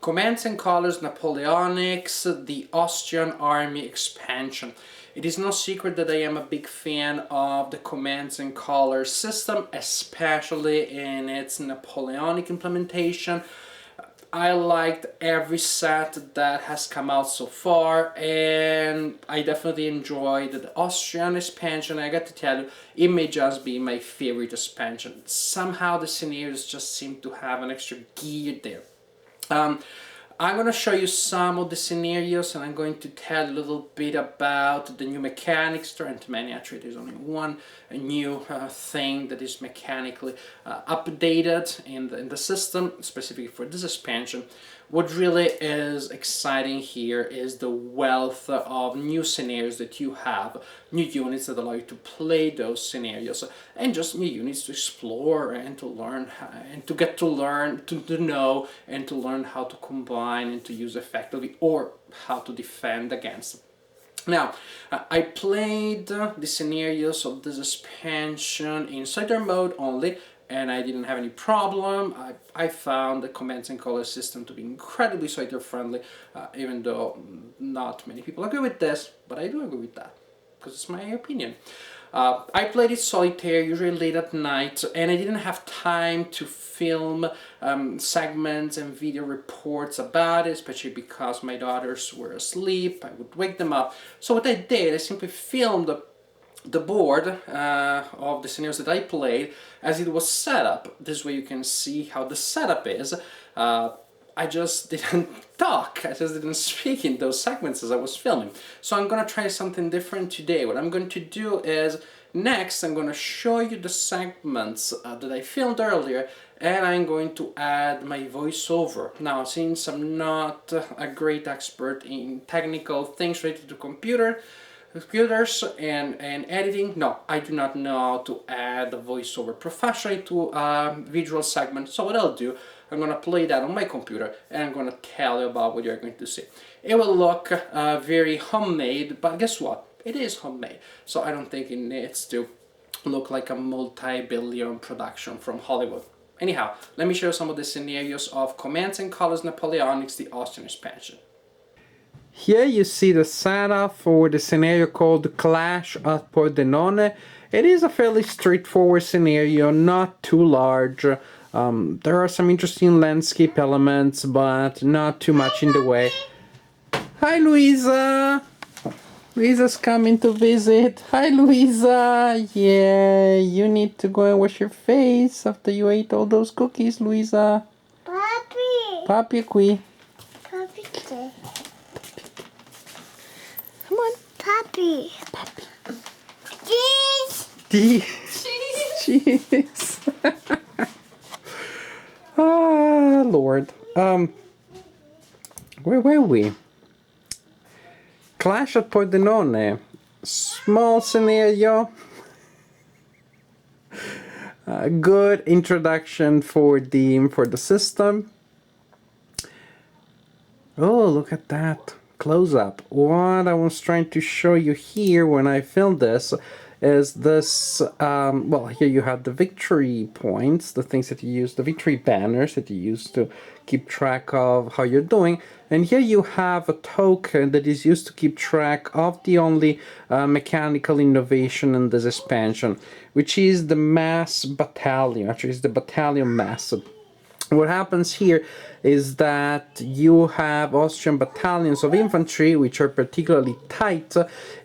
Commands and Colors, Napoleonics, the Austrian army expansion. It is no secret that I am a big fan of the Commands and Colors system, especially in its Napoleonic implementation. I liked every set that has come out so far, and I definitely enjoyed the Austrian expansion. I got to tell you, it may just be my favorite expansion. Somehow the scenarios just seem to have an extra gear there. I'm going to show you some of the scenarios, and I'm going to tell a little bit about the new mechanics. To many, actually there's only one new thing that is mechanically updated in the system, specifically for this expansion. What really is exciting here is the wealth of new scenarios that you have, new units that allow you to play those scenarios, and just new units to explore and to learn, and to get to learn, to know, and to learn how to combine and to use effectively, or how to defend against them. Now, I played the scenarios of this expansion in Cider mode only, and I didn't have any problem. I found the Commands and Colors system to be incredibly Cider friendly, even though not many people agree with this, but I do agree with that, because it's my opinion. I played it solitaire, usually late at night, and I didn't have time to film segments and video reports about it, especially because my daughters were asleep. I would wake them up. So what I did, I simply filmed the board of the scenarios that I played as it was set up. This way you can see how the setup is. I just didn't talk, I just didn't speak in those segments as I was filming. So I'm gonna try something different today. What I'm going to do is, next I'm gonna show you the segments that I filmed earlier, and I'm going to add my voiceover. Now, since I'm not a great expert in technical things related to computers and editing, no, I do not know how to add a voiceover professionally to a visual segment. So what I'll do, I'm going to play that on my computer, and I'm going to tell you about what you're going to see. It will look very homemade, but guess what? It is homemade, so I don't think it needs to look like a multi-billion production from Hollywood. Anyhow, let me show you some of the scenarios of Commands and Colors Napoleonics, the Austrian expansion. Here you see the setup for the scenario called Clash at Pordenone. It is a fairly straightforward scenario, not too large. There are some interesting landscape elements, but not too much in the way. Hi, Luisa! Luisa's coming to visit. Hi, Luisa! Yeah, you need to go and wash your face after you ate all those cookies, Luisa. Papi! Papi qui. Papi qui? Come on. Papi! Papi. Cheese! Cheese! Ah, Lord. Where were we? Clash at Pordenone. Small scenario. Good introduction for the system. Oh, look at that close up. What I was trying to show you here when I filmed this is this, well, here you have the victory points, the things that you use, the victory banners that you use to keep track of how you're doing. And here you have a token that is used to keep track of the only mechanical innovation in this expansion, which is the mass battalion. Actually, it's the battalion mass. What happens here is that you have Austrian battalions of infantry, which are particularly tight,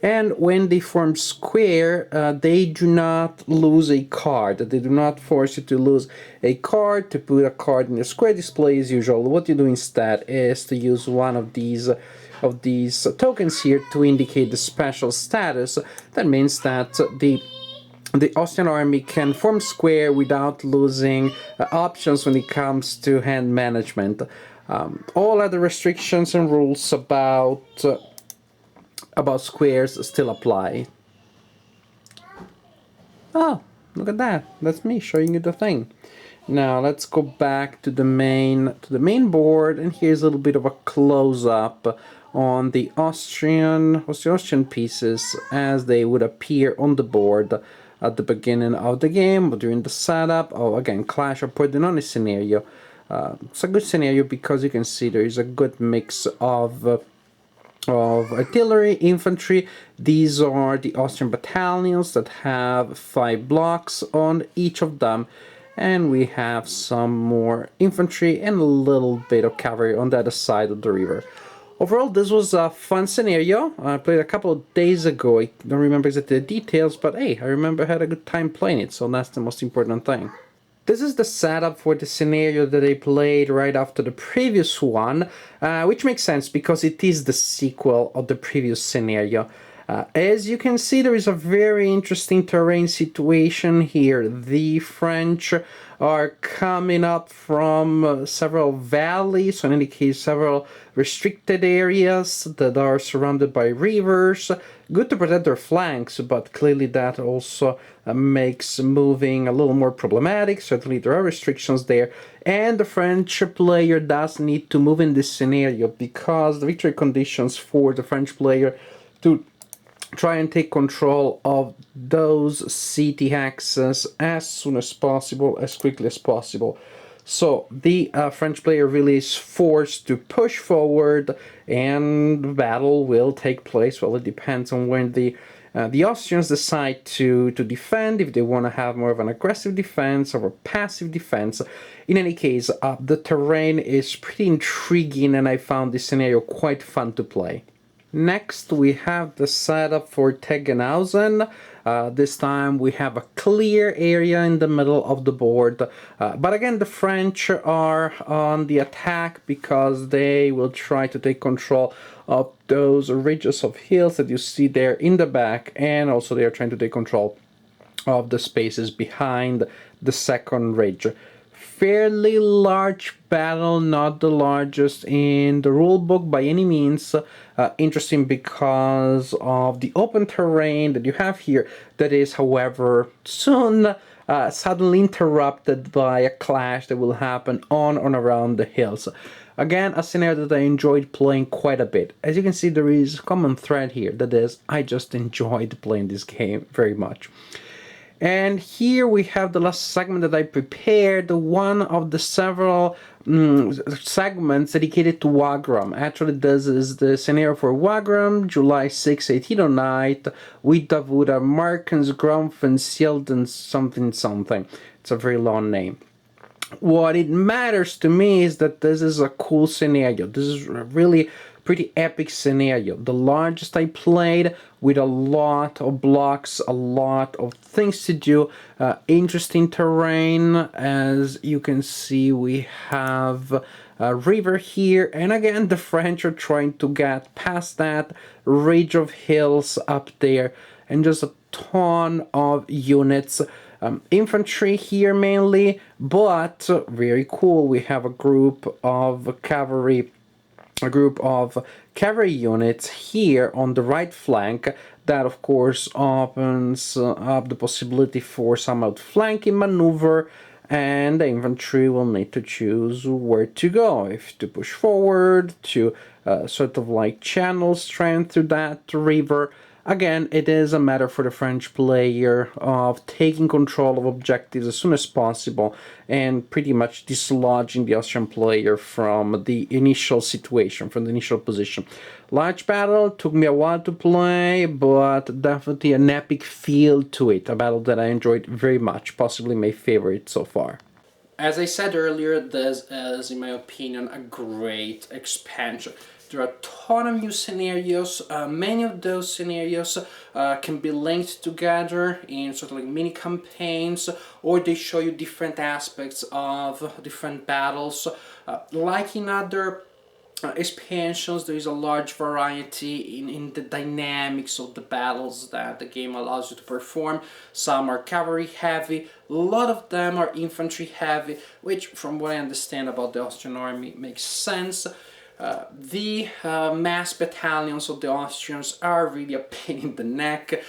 and when they form square, they do not lose a card. They do not force you to lose a card, to put a card in the square display as usual. What you do instead is to use one of these tokens here to indicate the special status. That means that the Austrian army can form square without losing options when it comes to hand management. All other restrictions and rules about squares still apply. Oh, look at that! That's me showing you the thing. Now let's go back to the main board, and here's a little bit of a close-up on the Austrian pieces as they would appear on the board at the beginning of the game, or during the setup. Oh, again, Clash of Pordenone scenario. It's a good scenario because you can see there is a good mix of artillery, infantry. These are the Austrian battalions that have 5 blocks on each of them, and we have some more infantry and a little bit of cavalry on the other side of the river. Overall, this was a fun scenario. I played a couple of days ago. I don't remember exactly the details, but hey, I remember I had a good time playing it, so that's the most important thing. This is the setup for the scenario that I played right after the previous one, which makes sense because it is the sequel of the previous scenario. As you can see, there is a very interesting terrain situation here. The French are coming up from several valleys, so in any case, several restricted areas that are surrounded by rivers. Good to protect their flanks, but clearly that also makes moving a little more problematic. Certainly there are restrictions there, and the French player does need to move in this scenario because the victory conditions for the French player to try and take control of those city axes as soon as possible, as quickly as possible. So the French player really is forced to push forward, and the battle will take place. Well, it depends on when the Austrians decide to defend, if they want to have more of an aggressive defense or a passive defense. In any case, the terrain is pretty intriguing, and I found this scenario quite fun to play. Next, we have the setup for Tegenhausen. This time we have a clear area in the middle of the board. But again, the French are on the attack because they will try to take control of those ridges of hills that you see there in the back, and also they are trying to take control of the spaces behind the second ridge. Fairly large battle, not the largest in the rulebook by any means. Interesting because of the open terrain that you have here, that is, however, soon suddenly interrupted by a clash that will happen on and around the hills. Again, a scenario that I enjoyed playing quite a bit. As you can see, there is a common thread here, that is, I just enjoyed playing this game very much. And here we have the last segment that I prepared, one of the several segments dedicated to Wagram. Actually, this is the scenario for Wagram, July 6, 1809, with Davuda, Markens, Grumfen, Sielden, something something. It's a very long name. What it matters to me is that this is a cool scenario. This is a really pretty epic scenario. The largest I played, with a lot of blocks, a lot of things to do, interesting terrain. As you can see, we have a river here, and again the French are trying to get past that ridge of hills up there, and just a ton of units. Infantry here mainly, but very cool, we have a group of cavalry units here on the right flank. That of course opens up the possibility for some outflanking maneuver, and the infantry will need to choose where to go, if to push forward, to sort of like channel strength through that river. Again, it is a matter for the French player of taking control of objectives as soon as possible and pretty much dislodging the Austrian player from the initial situation, from the initial position. Large battle, took me a while to play, but definitely an epic feel to it. A battle that I enjoyed very much, possibly my favorite so far. As I said earlier, this is, in my opinion, a great expansion. There are a ton of new scenarios. Many of those scenarios can be linked together in sort of like mini campaigns, or they show you different aspects of different battles. Like in other expansions, there is a large variety in the dynamics of the battles that the game allows you to perform. Some are cavalry heavy, a lot of them are infantry heavy, which from what I understand about the Austrian army makes sense. The mass battalions of the Austrians are really a pain in the neck,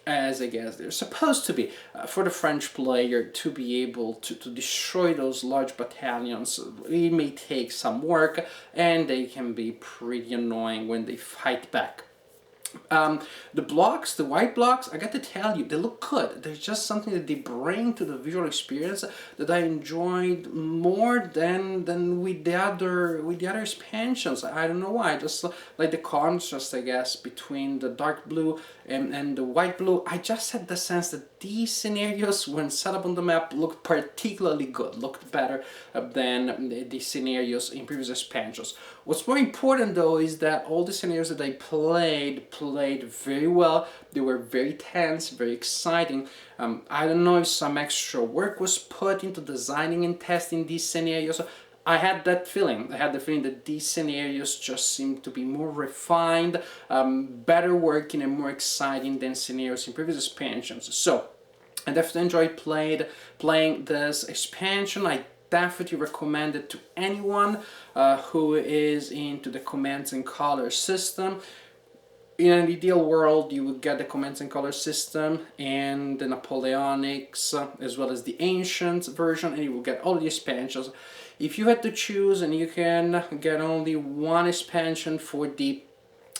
as I guess they're supposed to be. For the French player to be able to destroy those large battalions, it may take some work, and they can be pretty annoying when they fight back. The blocks, the white blocks, I got to tell you, they look good. There's just something that they bring to the visual experience that I enjoyed more than with the other expansions. I don't know why. Just like the contrast, I guess, between the dark blue and the white blue. I just had the sense that these scenarios, when set up on the map, looked particularly good, looked better than the scenarios in previous expansions. What's more important though is that all the scenarios that I played very well. They were very tense, very exciting. I don't know if some extra work was put into designing and testing these scenarios. I had that feeling. I had the feeling that these scenarios just seemed to be more refined, better working and more exciting than scenarios in previous expansions. So I definitely enjoyed playing this expansion. I definitely recommend it to anyone who is into the commands and color system. In an ideal world, you would get the commands and color system and the Napoleonics, as well as the ancient version, and you will get all the expansions. If you had to choose and you can get only one expansion for the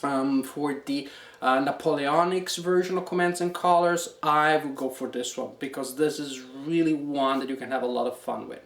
Napoleonics version of commands and colors, I would go for this one because this is really one that you can have a lot of fun with.